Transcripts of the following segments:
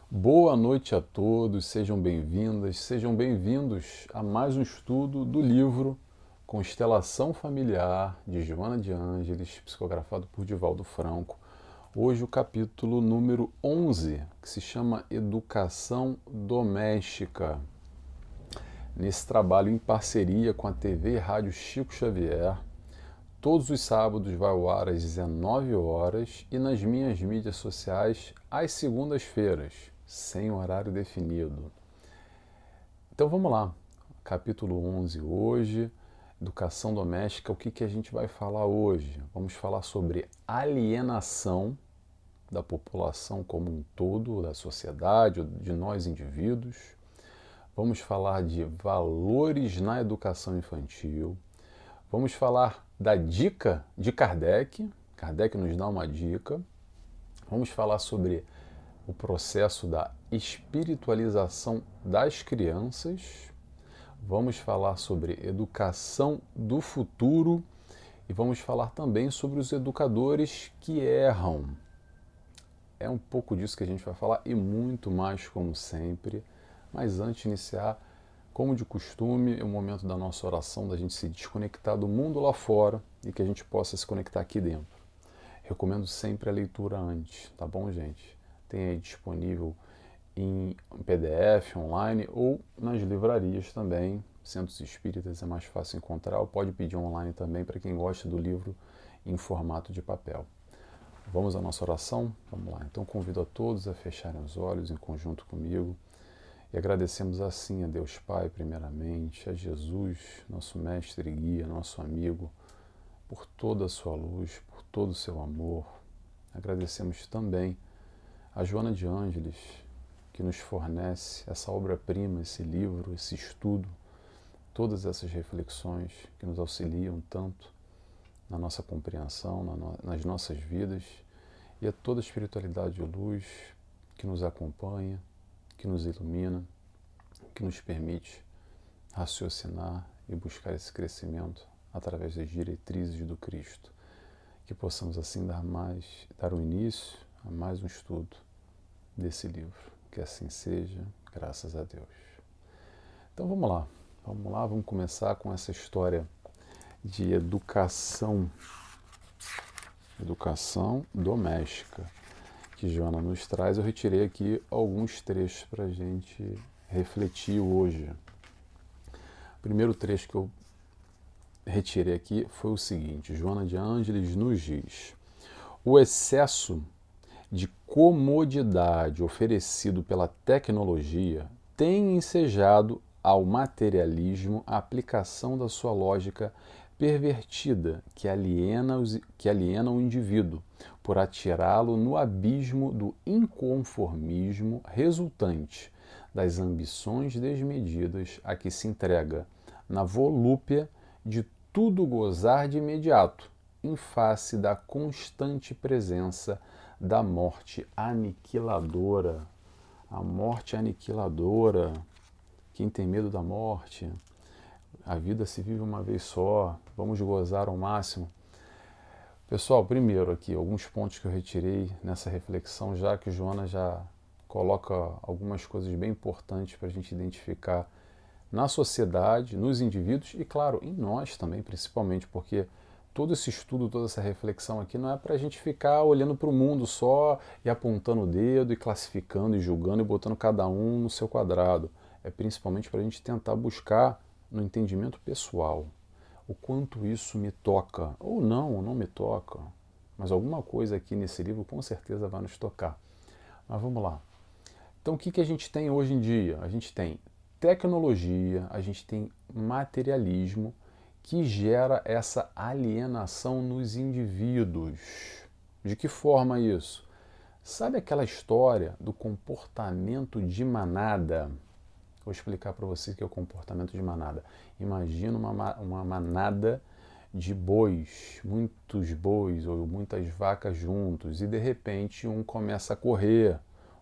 Boa noite a todos, sejam bem-vindas, sejam bem-vindos a mais um estudo do livro Constelação Familiar, de Joana de Ângeles, psicografado por Divaldo Franco. Hoje o capítulo número 11, que se chama Educação Doméstica. Nesse trabalho em parceria com a TV e Rádio Chico Xavier, todos os sábados vai ao ar às 19 horas e nas minhas mídias sociais às segundas-feiras, sem horário definido. Então vamos lá, capítulo 11 hoje, educação doméstica. O que a gente vai falar hoje? Vamos falar sobre alienação da população como um todo, da sociedade, de nós indivíduos. Vamos falar de valores na educação infantil. Vamos falar da dica de Kardec. Kardec nos dá uma dica. Vamos falar sobre o processo da espiritualização das crianças. Vamos falar sobre educação do futuro e vamos falar também sobre os educadores que erram. É um pouco disso que a gente vai falar e muito mais, como sempre. Mas antes de iniciar, como de costume, é o momento da nossa oração, da gente se desconectar do mundo lá fora e que a gente possa se conectar aqui dentro. Recomendo sempre a leitura antes, tá bom, gente? Tem aí disponível em PDF, online ou nas livrarias também. Centros espíritas é mais fácil encontrar, ou pode pedir online também para quem gosta do livro em formato de papel. Vamos à nossa oração? Vamos lá. Então convido a todos a fecharem os olhos em conjunto comigo. E agradecemos assim a Deus Pai, primeiramente, a Jesus, nosso mestre e guia, nosso amigo, por toda a sua luz, por todo o seu amor. Agradecemos também a Joana de Ângeles, que nos fornece essa obra-prima, esse livro, esse estudo, todas essas reflexões que nos auxiliam tanto na nossa compreensão, nas nossas vidas, e a toda a espiritualidade de luz que nos acompanha, que nos ilumina, que nos permite raciocinar e buscar esse crescimento através das diretrizes do Cristo. Que possamos assim dar o início a mais um estudo desse livro. Que assim seja, graças a Deus. Então vamos lá, vamos começar com essa história de educação doméstica que Joana nos traz. Eu retirei aqui alguns trechos para a gente refletir hoje. O primeiro trecho que eu retirei aqui foi o seguinte: Joana de Ângeles nos diz: o excesso de comodidade oferecido pela tecnologia tem ensejado ao materialismo a aplicação da sua lógica pervertida que aliena o indivíduo, por atirá-lo no abismo do inconformismo resultante das ambições desmedidas a que se entrega na volúpia de tudo gozar de imediato, em face da constante presença da morte aniquiladora. A morte aniquiladora. Quem tem medo da morte? A vida se vive uma vez só, vamos gozar ao máximo. Pessoal, primeiro aqui, alguns pontos que eu retirei nessa reflexão, já que Joana já coloca algumas coisas bem importantes para a gente identificar na sociedade, nos indivíduos e, claro, em nós também, principalmente, porque todo esse estudo, toda essa reflexão aqui não é para a gente ficar olhando para o mundo só e apontando o dedo e classificando e julgando e botando cada um no seu quadrado. É principalmente para a gente tentar buscar no entendimento pessoal o quanto isso me toca, ou não me toca, mas alguma coisa aqui nesse livro com certeza vai nos tocar. Mas vamos lá. Então o que a gente tem hoje em dia? A gente tem tecnologia, a gente tem materialismo que gera essa alienação nos indivíduos. De que forma isso? Sabe aquela história do comportamento de manada? Vou explicar para vocês o que é o comportamento de manada. Imagina uma manada de bois, muitos bois ou muitas vacas juntos, e de repente um começa a correr.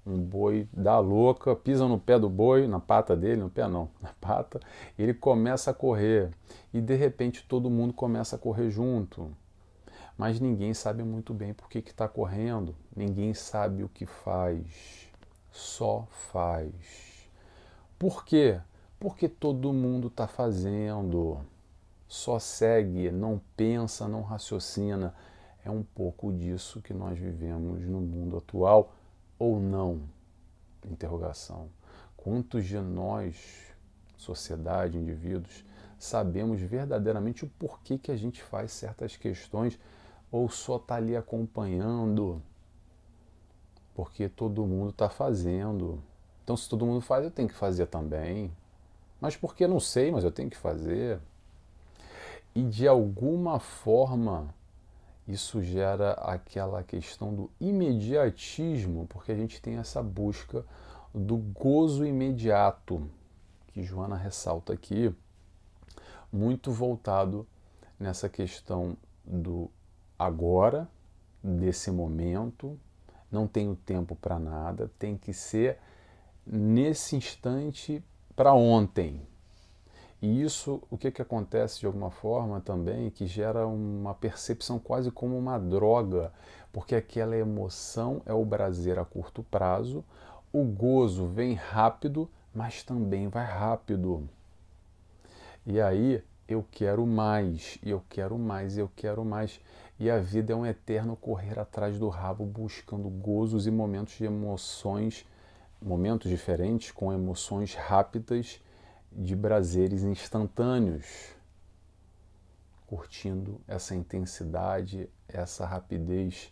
Um boi dá louca, pisa no pé do boi, na pata dele, no pé não, na pata, e ele começa a correr. E de repente todo mundo começa a correr junto. Mas ninguém sabe muito bem por que está correndo, ninguém sabe o que faz. só faz. Por quê? Porque todo mundo está fazendo. Só segue, não pensa, não raciocina. É um pouco disso que nós vivemos no mundo atual, ou não? Interrogação. Quantos de nós, sociedade, indivíduos, sabemos verdadeiramente o porquê que a gente faz certas questões ou só está ali acompanhando porque todo mundo está fazendo? Então, se todo mundo faz, eu tenho que fazer também. Mas porque não sei, mas eu tenho que fazer. E de alguma forma isso gera aquela questão do imediatismo, porque a gente tem essa busca do gozo imediato, que Joana ressalta aqui, muito voltado nessa questão do agora, desse momento, não tenho tempo para nada, tem que ser nesse instante para ontem. E isso, o que acontece de alguma forma também, que gera uma percepção quase como uma droga, porque aquela emoção é o prazer a curto prazo, o gozo vem rápido, mas também vai rápido. E aí eu quero mais, e eu quero mais, e eu quero mais. E a vida é um eterno correr atrás do rabo, buscando gozos e momentos de emoções, momentos diferentes, com emoções rápidas, de prazeres instantâneos, curtindo essa intensidade, essa rapidez,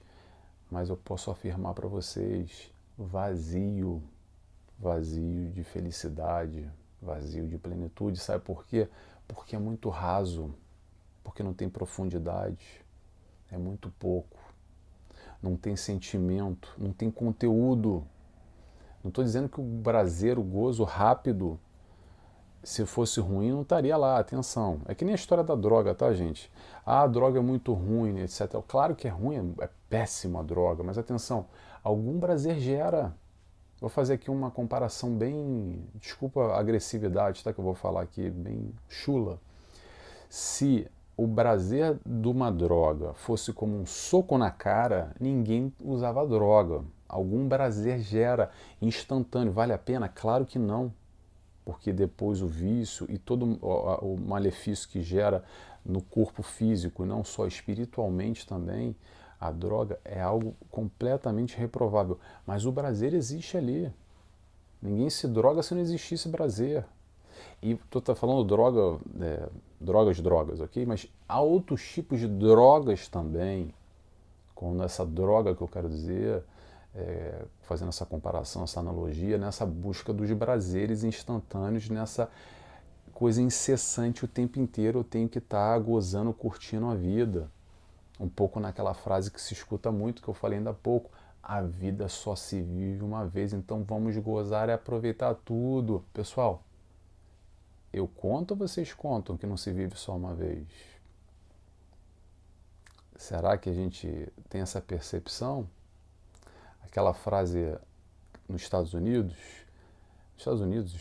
mas eu posso afirmar para vocês, vazio, vazio de felicidade, vazio de plenitude. Sabe por quê? Porque é muito raso, porque não tem profundidade, é muito pouco, não tem sentimento, não tem conteúdo. Não estou dizendo que o prazer, o gozo rápido, se fosse ruim, não estaria lá, atenção. É que nem a história da droga, tá, gente? Ah, a droga é muito ruim, etc. Claro que é ruim, é péssima a droga, mas atenção, algum prazer gera. Vou fazer aqui uma comparação bem, desculpa a agressividade, tá, que eu vou falar aqui, bem chula. Se o prazer de uma droga fosse como um soco na cara, ninguém usava droga. Algum prazer gera instantâneo, vale a pena? Claro que não, porque depois o vício e todo o malefício que gera no corpo físico, e não só espiritualmente também, a droga é algo completamente reprovável. Mas o prazer existe ali. Ninguém se droga se não existisse prazer. E tu tá falando drogas, ok? Mas há outros tipos de drogas também, como essa droga que eu quero dizer, fazendo essa comparação, essa analogia, nessa busca dos prazeres instantâneos, nessa coisa incessante o tempo inteiro, eu tenho que estar gozando, curtindo a vida. Um pouco naquela frase que se escuta muito, que eu falei ainda há pouco, a vida só se vive uma vez, então vamos gozar e aproveitar tudo. Pessoal, eu conto ou vocês contam que não se vive só uma vez? Será que a gente tem essa percepção? Aquela frase nos Estados Unidos,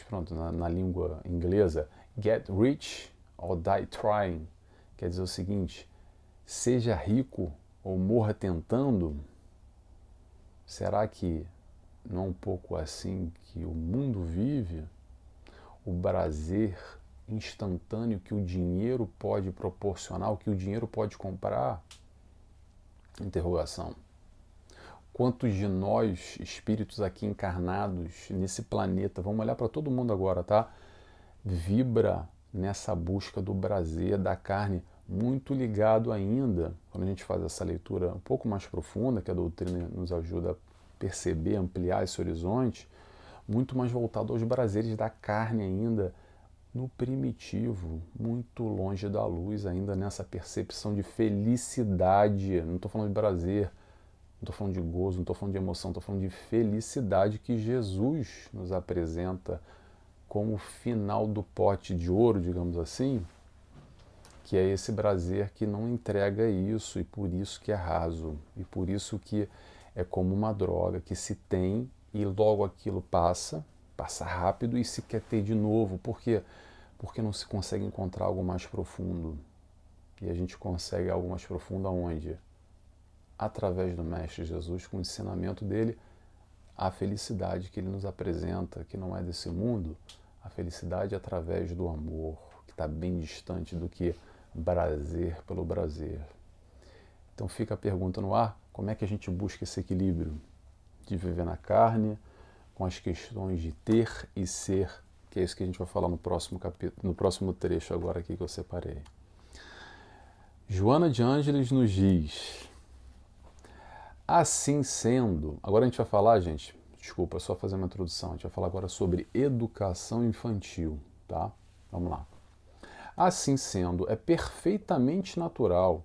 pronto, na língua inglesa, get rich or die trying, quer dizer o seguinte, seja rico ou morra tentando. Será que não é um pouco assim que o mundo vive? O prazer instantâneo que o dinheiro pode proporcionar, o que o dinheiro pode comprar? Interrogação. Quantos de nós, espíritos aqui encarnados nesse planeta, vamos olhar para todo mundo agora, tá? Vibra nessa busca do prazer, da carne, muito ligado ainda, quando a gente faz essa leitura um pouco mais profunda, que a doutrina nos ajuda a perceber, ampliar esse horizonte, muito mais voltado aos prazeres da carne ainda, no primitivo, muito longe da luz ainda, nessa percepção de felicidade. Não estou falando de prazer, não estou falando de gozo, não estou falando de emoção, estou falando de felicidade que Jesus nos apresenta como o final do pote de ouro, digamos assim, que é esse prazer que não entrega isso, e por isso que é raso, e por isso que é como uma droga que se tem e logo aquilo passa rápido e se quer ter de novo. Por quê? Porque não se consegue encontrar algo mais profundo. E a gente consegue algo mais profundo aonde? Através do Mestre Jesus, com o ensinamento dele, a felicidade que ele nos apresenta, que não é desse mundo, a felicidade através do amor, que está bem distante do que prazer pelo prazer. Então fica a pergunta no ar, como é que a gente busca esse equilíbrio de viver na carne, com as questões de ter e ser, que é isso que a gente vai falar no próximo capítulo, no próximo trecho agora aqui que eu separei. Joana de Ângeles nos diz: assim sendo, agora a gente vai falar, gente, desculpa, só fazer uma introdução, a gente vai falar agora sobre educação infantil, tá? Vamos lá. Assim sendo, é perfeitamente natural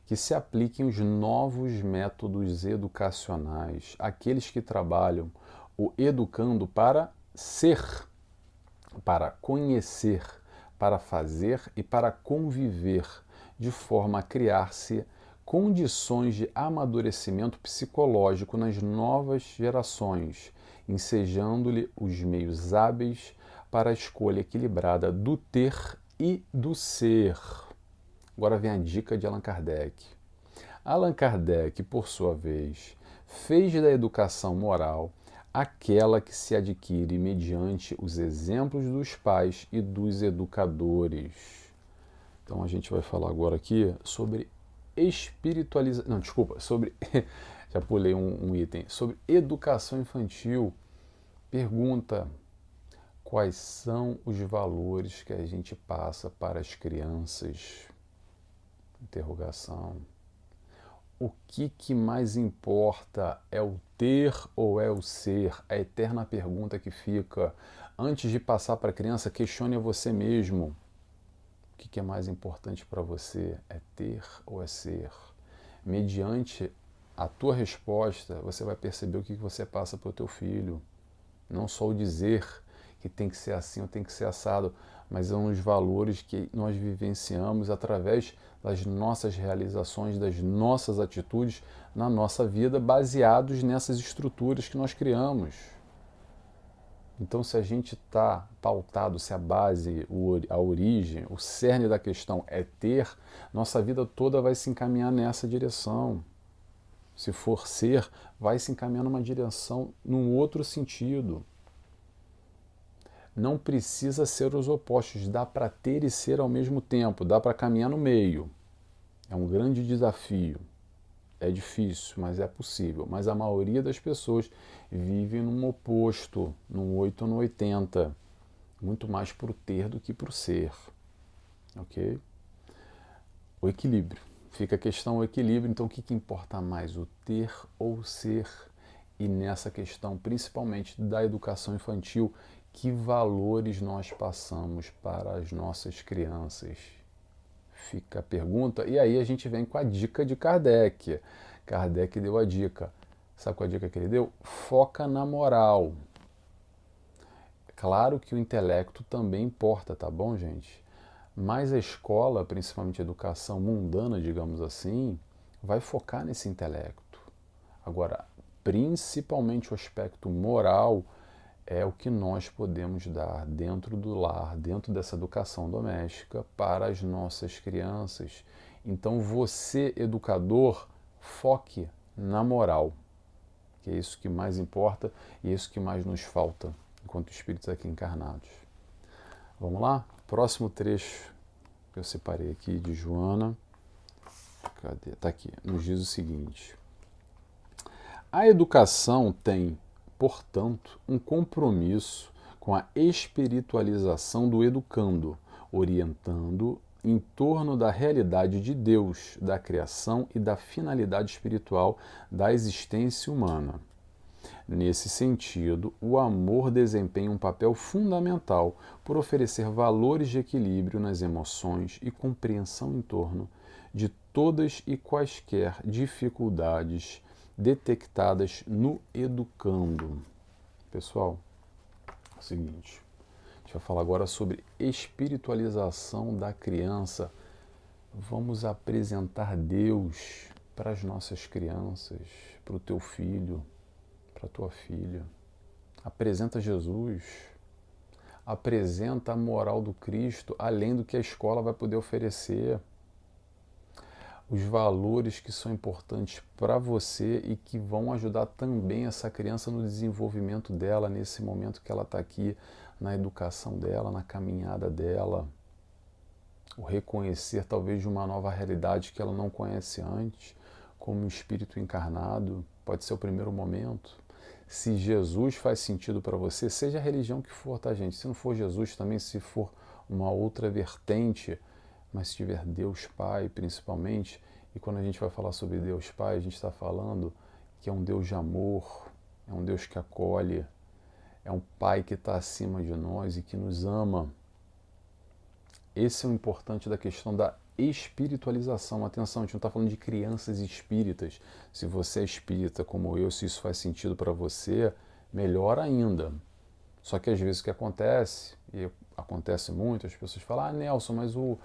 que se apliquem os novos métodos educacionais, aqueles que trabalham o educando para ser, para conhecer, para fazer e para conviver, de forma a criar-se condições de amadurecimento psicológico nas novas gerações, ensejando-lhe os meios hábeis para a escolha equilibrada do ter e do ser. Agora vem a dica de Allan Kardec. Allan Kardec, por sua vez, fez da educação moral aquela que se adquire mediante os exemplos dos pais e dos educadores. Então a gente vai falar agora aqui sobre espiritualização. Não, desculpa, sobre. Já pulei um item. Sobre educação infantil. Pergunta: quais são os valores que a gente passa para as crianças? Interrogação. O que mais importa é o ter ou é o ser? A eterna pergunta que fica. Antes de passar para a criança, questione a você mesmo. O que é mais importante para você? É ter ou é ser? Mediante a tua resposta, você vai perceber o que você passa para o teu filho. Não só o dizer que tem que ser assim ou tem que ser assado, mas são os valores que nós vivenciamos através das nossas realizações, das nossas atitudes na nossa vida, baseados nessas estruturas que nós criamos. Então, se a gente está pautado, se a base, a origem, o cerne da questão é ter, nossa vida toda vai se encaminhar nessa direção. Se for ser, vai se encaminhar numa direção, num outro sentido. Não precisa ser os opostos, dá para ter e ser ao mesmo tempo, dá para caminhar no meio. É um grande desafio. É difícil, mas é possível. Mas a maioria das pessoas vive num oposto, num 8 ou no 80. Muito mais para o ter do que para o ser. Ok? O equilíbrio. Fica a questão o equilíbrio. Então, o que importa mais? O ter ou o ser? E nessa questão, principalmente da educação infantil, que valores nós passamos para as nossas crianças? Fica a pergunta, e aí a gente vem com a dica de Kardec. Kardec deu a dica. Sabe qual a dica que ele deu? Foca na moral. Claro que o intelecto também importa, tá bom, gente? Mas a escola, principalmente a educação mundana, digamos assim, vai focar nesse intelecto. Agora, principalmente o aspecto moral é o que nós podemos dar dentro do lar, dentro dessa educação doméstica para as nossas crianças. Então você, educador, foque na moral, que é isso que mais importa e é isso que mais nos falta enquanto espíritos aqui encarnados. Vamos lá? Próximo trecho que eu separei aqui de Joana. Cadê? Tá aqui. Nos diz o seguinte: a educação tem, portanto, um compromisso com a espiritualização do educando, orientando em torno da realidade de Deus, da criação e da finalidade espiritual da existência humana. Nesse sentido, o amor desempenha um papel fundamental por oferecer valores de equilíbrio nas emoções e compreensão em torno de todas e quaisquer dificuldades detectadas no educando. Pessoal, é o seguinte, a gente vai falar agora sobre espiritualização da criança. Vamos apresentar Deus para as nossas crianças, para o teu filho, para a tua filha. Apresenta Jesus, apresenta a moral do Cristo, além do que a escola vai poder oferecer. os valores que são importantes para você e que vão ajudar também essa criança no desenvolvimento dela, nesse momento que ela está aqui, na educação dela, na caminhada dela. O reconhecer talvez de uma nova realidade que ela não conhece antes, como um espírito encarnado, pode ser o primeiro momento. Se Jesus faz sentido para você, seja a religião que for, tá, gente? Se não for Jesus também, se for uma outra vertente, mas se tiver Deus Pai, principalmente, e quando a gente vai falar sobre Deus Pai, a gente está falando que é um Deus de amor, é um Deus que acolhe, é um Pai que está acima de nós e que nos ama. Esse é o importante da questão da espiritualização. Atenção, a gente não está falando de crianças espíritas. Se você é espírita como eu, se isso faz sentido para você, melhor ainda. Só que às vezes o que acontece, e acontece muito, as pessoas falam: ah, Nelson, mas o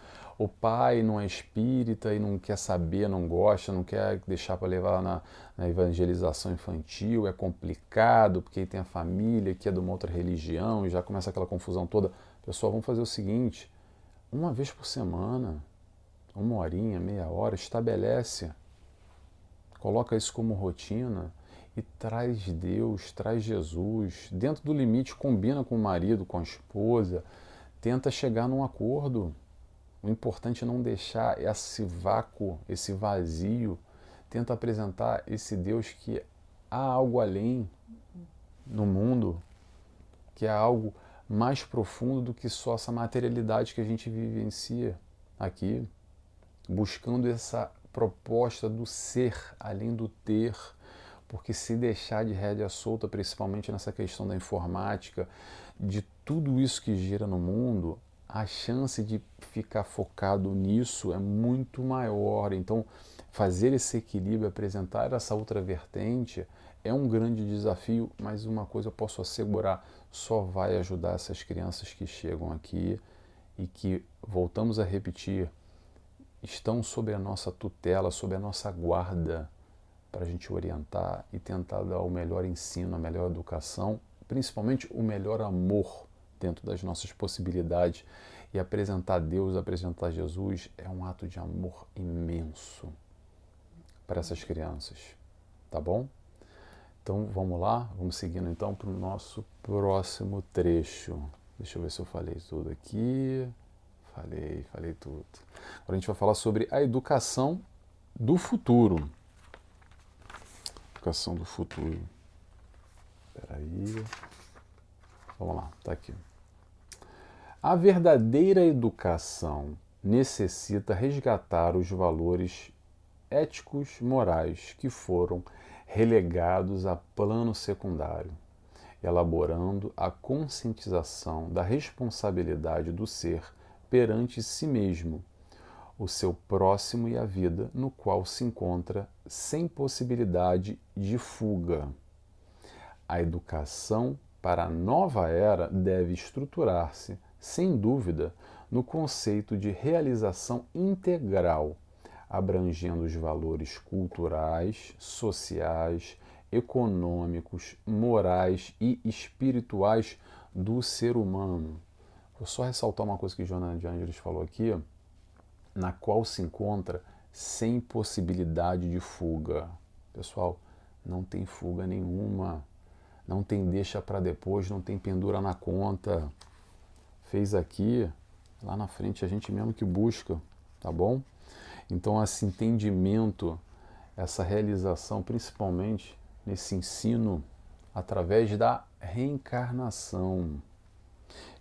pai não é espírita e não quer saber, não gosta, não quer deixar para levar na evangelização infantil, é complicado, porque aí tem a família que é de uma outra religião e já começa aquela confusão toda. Pessoal, vamos fazer o seguinte: uma vez por semana, uma horinha, meia hora, estabelece, coloca isso como rotina e traz Deus, traz Jesus, dentro do limite, combina com o marido, com a esposa, tenta chegar num acordo. O importante é não deixar esse vácuo, esse vazio, tenta apresentar esse Deus que há algo além no mundo, que é algo mais profundo do que só essa materialidade que a gente vivencia aqui, buscando essa proposta do ser além do ter, porque se deixar de rédea solta, principalmente nessa questão da informática, de tudo isso que gira no mundo, a chance de ficar focado nisso é muito maior. Então, fazer esse equilíbrio, apresentar essa outra vertente é um grande desafio, mas uma coisa eu posso assegurar, só vai ajudar essas crianças que chegam aqui e que, voltamos a repetir, estão sob a nossa tutela, sob a nossa guarda, para a gente orientar e tentar dar o melhor ensino, a melhor educação, principalmente o melhor amor dentro das nossas possibilidades. E apresentar Deus, apresentar Jesus é um ato de amor imenso para essas crianças, tá bom? Então vamos lá, vamos seguindo então para o nosso próximo trecho. Deixa eu ver se eu falei tudo aqui. Falei tudo. Agora a gente vai falar sobre a educação do futuro. Educação do futuro. Espera aí. Vamos lá, tá aqui. A verdadeira educação necessita resgatar os valores éticos, morais que foram relegados a plano secundário, elaborando a conscientização da responsabilidade do ser perante si mesmo, o seu próximo e a vida no qual se encontra sem possibilidade de fuga. A educação para a nova era deve estruturar-se, sem dúvida, no conceito de realização integral, abrangendo os valores culturais, sociais, econômicos, morais e espirituais do ser humano. Vou só ressaltar uma coisa que Joana de Ângeles falou aqui, na qual se encontra sem possibilidade de fuga. Pessoal, não tem fuga nenhuma, não tem deixa para depois, não tem pendura na conta. Fez aqui, lá na frente a gente mesmo que busca, tá bom? Então esse entendimento, essa realização, principalmente nesse ensino através da reencarnação.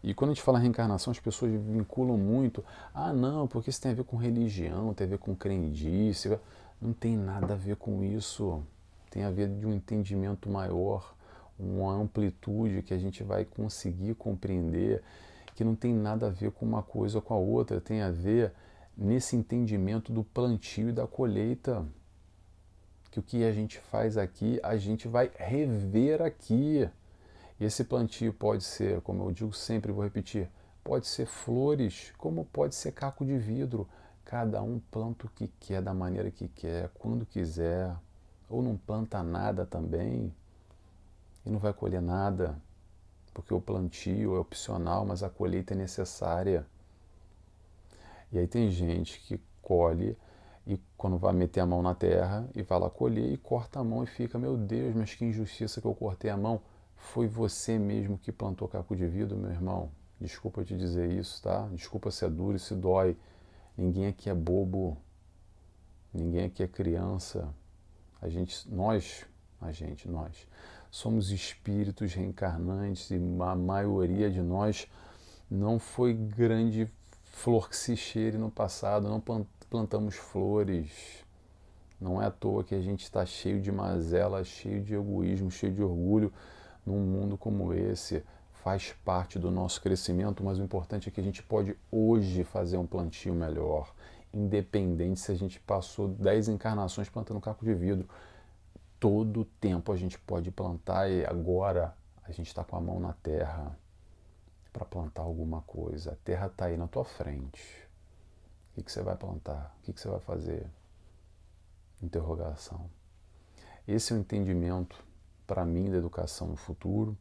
E quando a gente fala reencarnação, as pessoas vinculam muito, ah não, porque isso tem a ver com religião, tem a ver com crendice, não tem nada a ver com isso, tem a ver de um entendimento maior, uma amplitude que a gente vai conseguir compreender, que não tem nada a ver com uma coisa ou com a outra, tem a ver nesse entendimento do plantio e da colheita, que o que a gente faz aqui, a gente vai rever aqui. E esse plantio pode ser, como eu digo sempre, vou repetir, pode ser flores, como pode ser caco de vidro. Cada um planta o que quer, da maneira que quer, quando quiser, ou não planta nada também e não vai colher nada, porque o plantio é opcional, mas a colheita é necessária. E aí tem gente que colhe e quando vai meter a mão na terra e vai lá colher e corta a mão e fica, meu Deus, mas que injustiça que eu cortei a mão. Foi você mesmo que plantou caco de vidro, meu irmão. Desculpa te dizer isso, tá? Desculpa se é duro e se dói. Ninguém aqui é bobo, ninguém aqui é criança. Nós somos espíritos reencarnantes e a maioria de nós não foi grande flor que se cheire no passado, não plantamos flores. Não é à toa que a gente está cheio de mazela, cheio de egoísmo, cheio de orgulho num mundo como esse. Faz parte do nosso crescimento, mas o importante é que a gente pode hoje fazer um plantio melhor, independente se a gente passou 10 encarnações plantando caco de vidro. Todo tempo a gente pode plantar e agora a gente está com a mão na terra para plantar alguma coisa. A terra está aí na tua frente. O que você vai plantar? O que você vai fazer? Interrogação. Esse é o entendimento para mim da educação no futuro.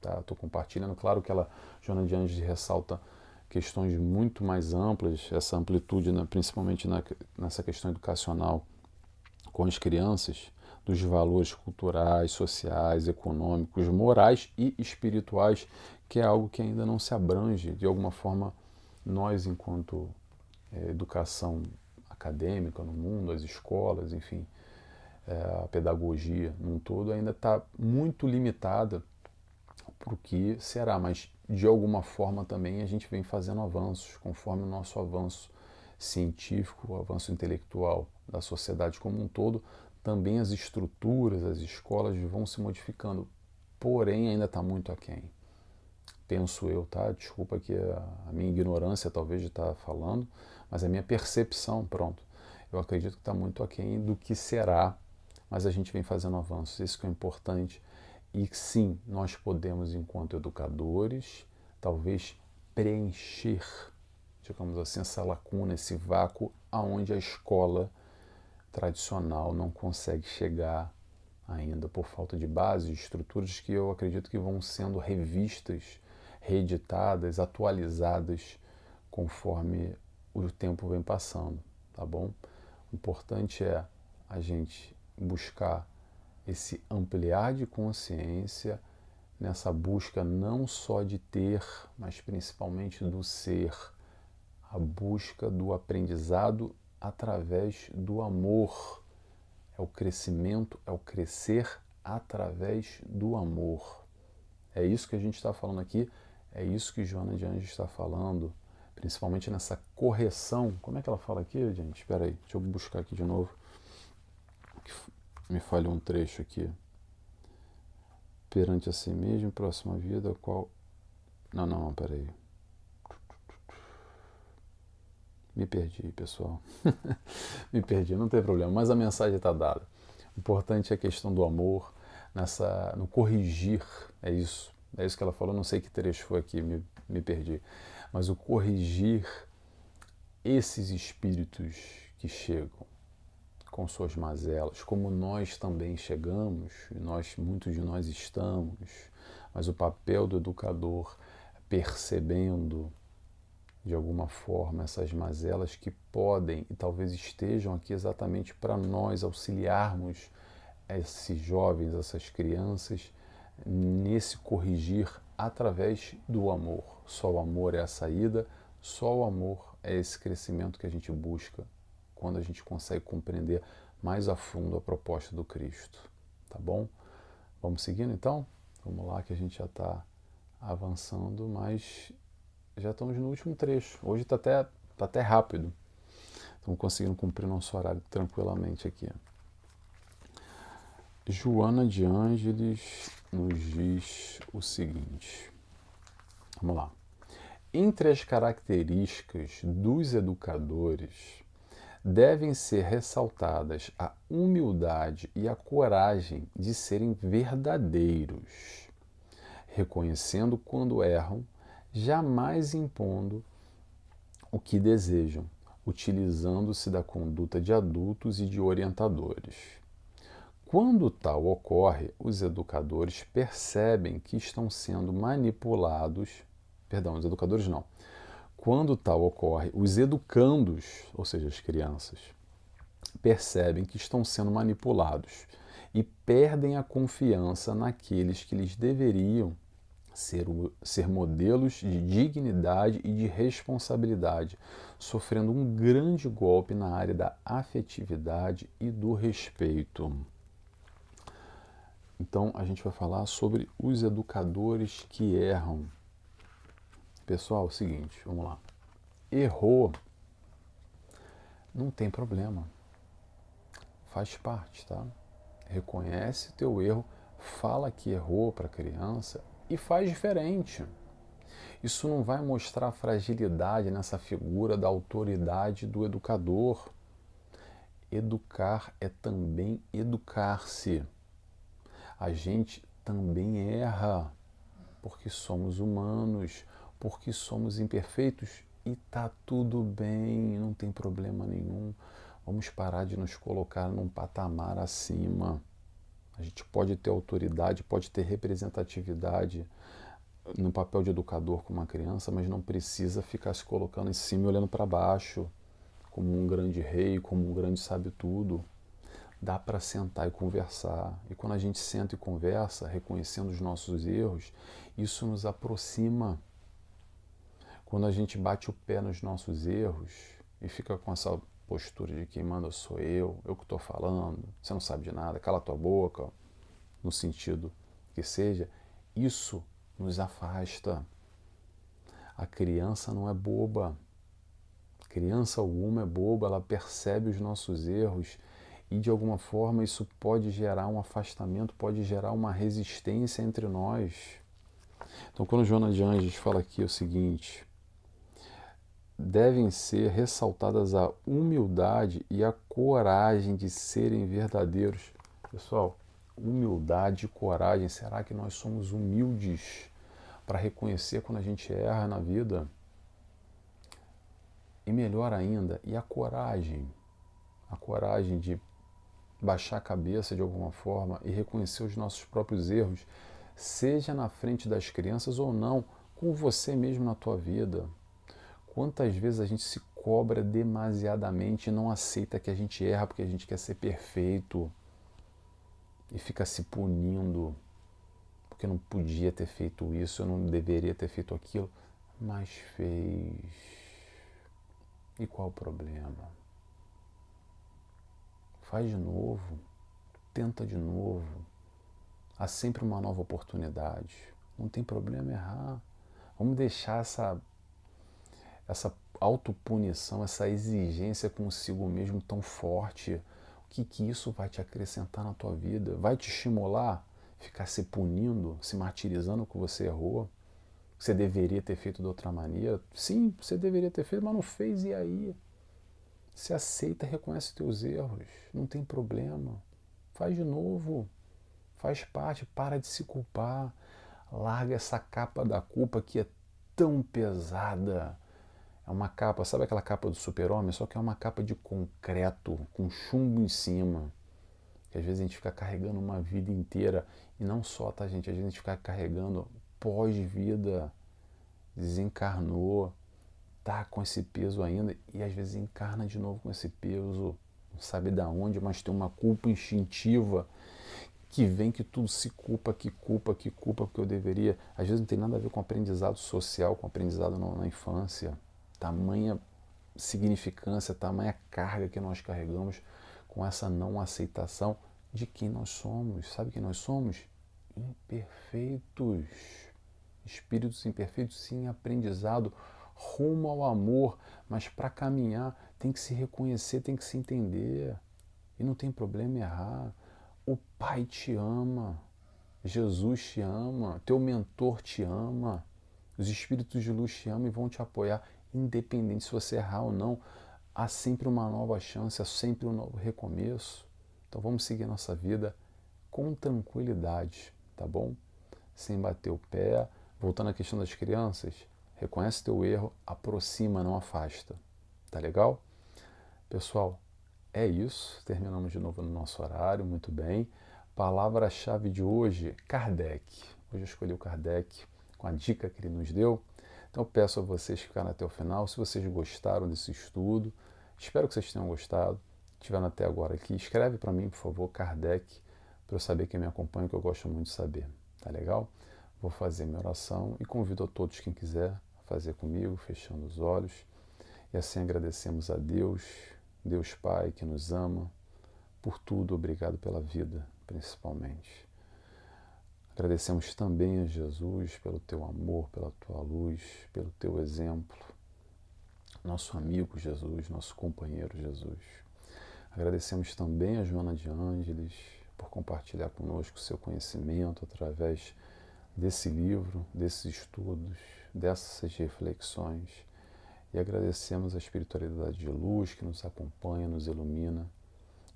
Tá? Estou compartilhando. Claro que Joana de Ângeles ressalta questões muito mais amplas, essa amplitude, principalmente nessa questão educacional com as crianças, dos valores culturais, sociais, econômicos, morais e espirituais, que é algo que ainda não se abrange. De alguma forma, nós, enquanto educação acadêmica no mundo, as escolas, enfim, a pedagogia num todo, ainda está muito limitada para o que será, mas de alguma forma também a gente vem fazendo avanços, conforme o nosso avanço científico, o avanço intelectual da sociedade como um todo, também as estruturas, as escolas vão se modificando, porém ainda está muito aquém. Penso eu, tá? Desculpa aqui a minha ignorância talvez de estar falando, mas a minha percepção, pronto. Eu acredito que está muito aquém do que será, mas a gente vem fazendo avanços, isso que é importante. E sim, nós podemos, enquanto educadores, talvez preencher, digamos assim, essa lacuna, esse vácuo aonde a escola tradicional não consegue chegar ainda por falta de base, estruturas que eu acredito que vão sendo revistas, reeditadas, atualizadas conforme o tempo vem passando, tá bom? O importante é a gente buscar esse ampliar de consciência nessa busca não só de ter, mas principalmente do ser, a busca do aprendizado através do amor. É o crescimento, é o crescer através do amor. É isso que a gente está falando aqui, é isso que Joana de Ângeles está falando, principalmente nessa correção. Como é que ela fala aqui, gente? Espera aí, deixa eu buscar aqui de novo. Me falhou um trecho aqui. Perante a si mesmo, próxima vida, qual... Não, peraí. Me perdi, pessoal. Me perdi, não tem problema, mas a mensagem está dada. O importante é a questão do amor, no corrigir, é isso que ela falou, não sei que trecho foi aqui, me perdi. Mas o corrigir esses espíritos que chegam com suas mazelas, como nós também chegamos, muitos de nós estamos, mas o papel do educador, percebendo de alguma forma essas mazelas que podem e talvez estejam aqui exatamente para nós auxiliarmos esses jovens, essas crianças, nesse corrigir através do amor. Só o amor é a saída, só o amor é esse crescimento que a gente busca quando a gente consegue compreender mais a fundo a proposta do Cristo. Tá bom? Vamos seguindo então? Vamos lá que a gente já está avançando, mas já estamos no último trecho. Hoje está até rápido. Estamos conseguindo cumprir nosso horário tranquilamente aqui. Joana de Ângeles nos diz o seguinte. Vamos lá. Entre as características dos educadores devem ser ressaltadas a humildade e a coragem de serem verdadeiros, reconhecendo quando erram, jamais impondo o que desejam, utilizando-se da conduta de adultos e de orientadores. Quando tal ocorre, os educadores percebem que estão sendo manipulados, os educadores não. Quando tal ocorre, os educandos, ou seja, as crianças, percebem que estão sendo manipulados e perdem a confiança naqueles que lhes deveriam ser modelos de dignidade e de responsabilidade, sofrendo um grande golpe na área da afetividade e do respeito. Então, a gente vai falar sobre os educadores que erram. Pessoal, é o seguinte, vamos lá. Errou, não tem problema. Faz parte, tá? Reconhece o teu erro, fala que errou para a criança e faz diferente. Isso não vai mostrar fragilidade nessa figura da autoridade do educador. Educar é também educar-se. A gente também erra, porque somos humanos, porque somos imperfeitos e tá tudo bem, não tem problema nenhum. Vamos parar de nos colocar num patamar acima. A gente pode ter autoridade, pode ter representatividade no papel de educador com uma criança, mas não precisa ficar se colocando em cima e olhando para baixo, como um grande rei, como um grande sabe-tudo. Dá para sentar e conversar. E quando a gente senta e conversa, reconhecendo os nossos erros, isso nos aproxima. Quando a gente bate o pé nos nossos erros e fica com essa postura de quem manda sou eu que estou falando, você não sabe de nada, cala tua boca, no sentido que seja, isso nos afasta. A criança não é boba. Criança alguma é boba, ela percebe os nossos erros e de alguma forma isso pode gerar um afastamento, pode gerar uma resistência entre nós. Então quando Joana de Ângeles fala aqui o seguinte: devem ser ressaltadas a humildade e a coragem de serem verdadeiros. Pessoal, humildade e coragem, será que nós somos humildes para reconhecer quando a gente erra na vida? E melhor ainda, e a coragem? A coragem de baixar a cabeça de alguma forma e reconhecer os nossos próprios erros, seja na frente das crianças ou não, com você mesmo na tua vida. Quantas vezes a gente se cobra demasiadamente e não aceita que a gente erra porque a gente quer ser perfeito e fica se punindo porque eu não podia ter feito isso, eu não deveria ter feito aquilo, mas fez. E qual o problema? Faz de novo, tenta de novo. Há sempre uma nova oportunidade. Não tem problema errar. Vamos deixar essa autopunição, essa exigência consigo mesmo tão forte. O que isso vai te acrescentar na tua vida? Vai te estimular? Ficar se punindo, se martirizando que você errou? Você deveria ter feito de outra maneira? Sim, você deveria ter feito, mas não fez, e aí? Você aceita, reconhece os teus erros, não tem problema. Faz de novo, faz parte, para de se culpar. Larga essa capa da culpa que é tão pesada. É uma capa, sabe aquela capa do Super-Homem? Só que é uma capa de concreto, com chumbo em cima. Que às vezes a gente fica carregando uma vida inteira. E não só, tá, gente? Às vezes a gente fica carregando pós-vida. Desencarnou, tá com esse peso ainda. E às vezes encarna de novo com esse peso. Não sabe de onde, mas tem uma culpa instintiva que vem que tudo se culpa, porque eu deveria. Às vezes não tem nada a ver com aprendizado social, com aprendizado na infância. Tamanha significância, tamanha carga que nós carregamos com essa não aceitação de quem nós somos. Sabe quem nós somos? Imperfeitos. Espíritos imperfeitos, sim, aprendizado rumo ao amor, mas para caminhar tem que se reconhecer, tem que se entender. E não tem problema errar. O Pai te ama, Jesus te ama, teu mentor te ama, os espíritos de luz te amam e vão te apoiar, independente se você errar ou não. Há sempre uma nova chance, há sempre um novo recomeço. Então vamos seguir nossa vida com tranquilidade, tá bom? Sem bater o pé. Voltando à questão das crianças, reconhece teu erro, aproxima, não afasta. Tá legal? Pessoal, é isso. Terminamos de novo no nosso horário, muito bem. Palavra-chave de hoje, Kardec. Hoje eu escolhi o Kardec com a dica que ele nos deu. Então eu peço a vocês ficarem até o final. Se vocês gostaram desse estudo, espero que vocês tenham gostado. estiveram até agora aqui, escreve para mim, por favor, Kardec, para eu saber quem me acompanha, que eu gosto muito de saber. Tá legal? Vou fazer minha oração e convido a todos, quem quiser, a fazer comigo, fechando os olhos. E assim agradecemos a Deus, Deus Pai, que nos ama, por tudo, obrigado pela vida, principalmente. Agradecemos também a Jesus pelo teu amor, pela tua luz, pelo teu exemplo, nosso amigo Jesus, nosso companheiro Jesus. Agradecemos também a Joana de Ângeles por compartilhar conosco seu conhecimento através desse livro, desses estudos, dessas reflexões. E agradecemos a espiritualidade de luz que nos acompanha, nos ilumina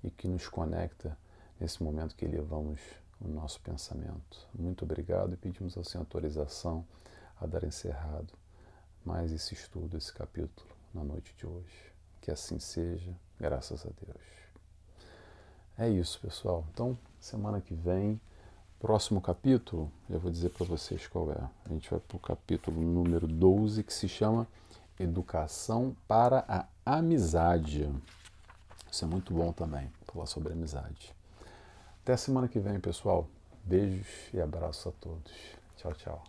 e que nos conecta nesse momento que elevamos o nosso pensamento. Muito obrigado e pedimos ao Senhor autorização a dar encerrado mais esse estudo, esse capítulo na noite de hoje. Que assim seja, graças a Deus. É isso, pessoal. Então, semana que vem, próximo capítulo, eu vou dizer para vocês qual é. A gente vai para o capítulo número 12, que se chama Educação para a Amizade. Isso é muito bom também, falar sobre amizade. Até a semana que vem, pessoal. Beijos e abraços a todos. Tchau, tchau.